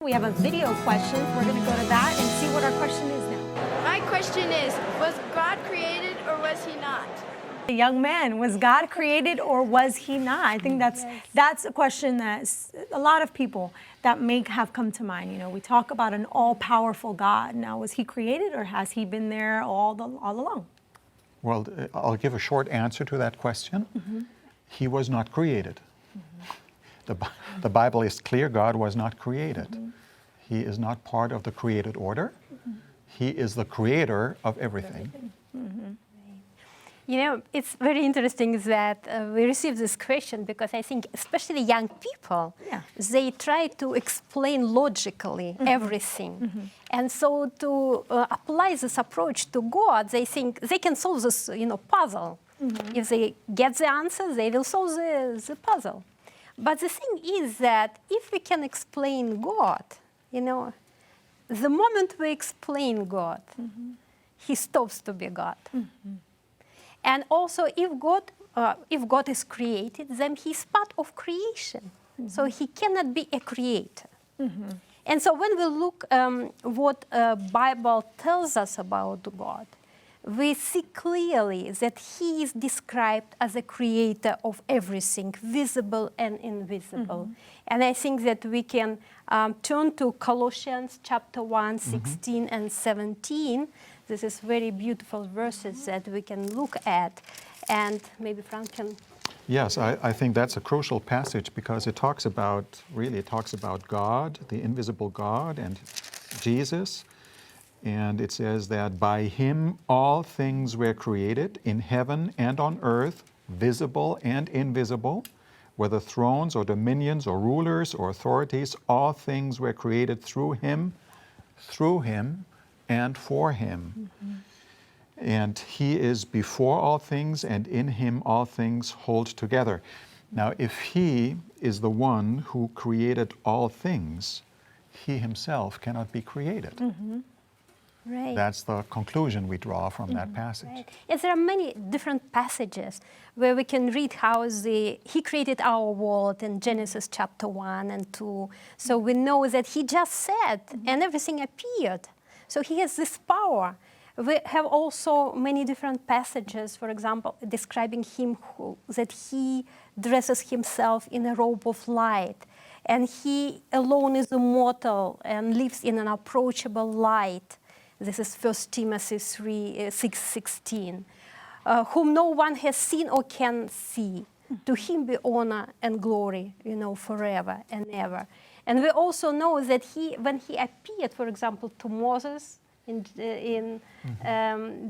We have a video question. We're going to go to that and see what our question is now. My question is, was God created or was he not? The young man, was God created or was he not? I think that's a question that a lot of people that may have come to mind. You know, we talk about an all-powerful God. Now, was he created or has he been there all along? Well, I'll give a short answer to that question. He was not created. The Bible is clear, God was not created. He is not part of the created order. He is the creator of everything. You know, it's very interesting that we received this question because I think especially young people, they try to explain logically everything. And so to apply this approach to God, they think they can solve this, puzzle. If they get the answer, they will solve the puzzle. But the thing is that if we can explain God, the moment we explain God, he stops to be God. And also, if God is created, then he's part of creation. So he cannot be a creator. And so when we look what Bible tells us about God, we see clearly that he is described as a creator of everything, visible and invisible. And I think that we can turn to Colossians chapter 1, 16 and 17. This is very beautiful verses that we can look at. And maybe Frank can... Yes, I think that's a crucial passage because it talks about God, the invisible God, and Jesus. And it says that by him all things were created in heaven and on earth, visible and invisible, whether thrones or dominions or rulers or authorities, all things were created through him, and for him. And he is before all things, and in him all things hold together. Now, if he is the one who created all things, he himself cannot be created. Right. That's the conclusion we draw from that passage. Right. Yes, there are many different passages where we can read how he created our world in Genesis chapter 1 and 2. So we know that he just said, and everything appeared. So he has this power. We have also many different passages, for example, describing him that he dresses himself in a robe of light, and he alone is immortal and lives in an approachable light. This is 1 Timothy 6:16. Whom no one has seen or can see. To him be honor and glory, forever and ever. And we also know that when he appeared, for example, to Moses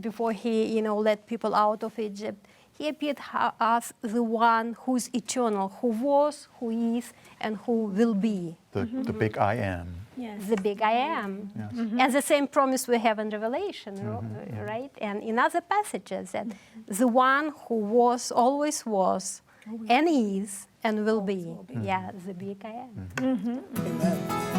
before he, led people out of Egypt, he appeared as the one who is eternal, who was, who is, and who will be. The big I am. Yes. The big I am. Yes. And the same promise we have in Revelation, right? And in other passages, that the one who was, always was, and is, and will be. Yeah, the big I am. Amen.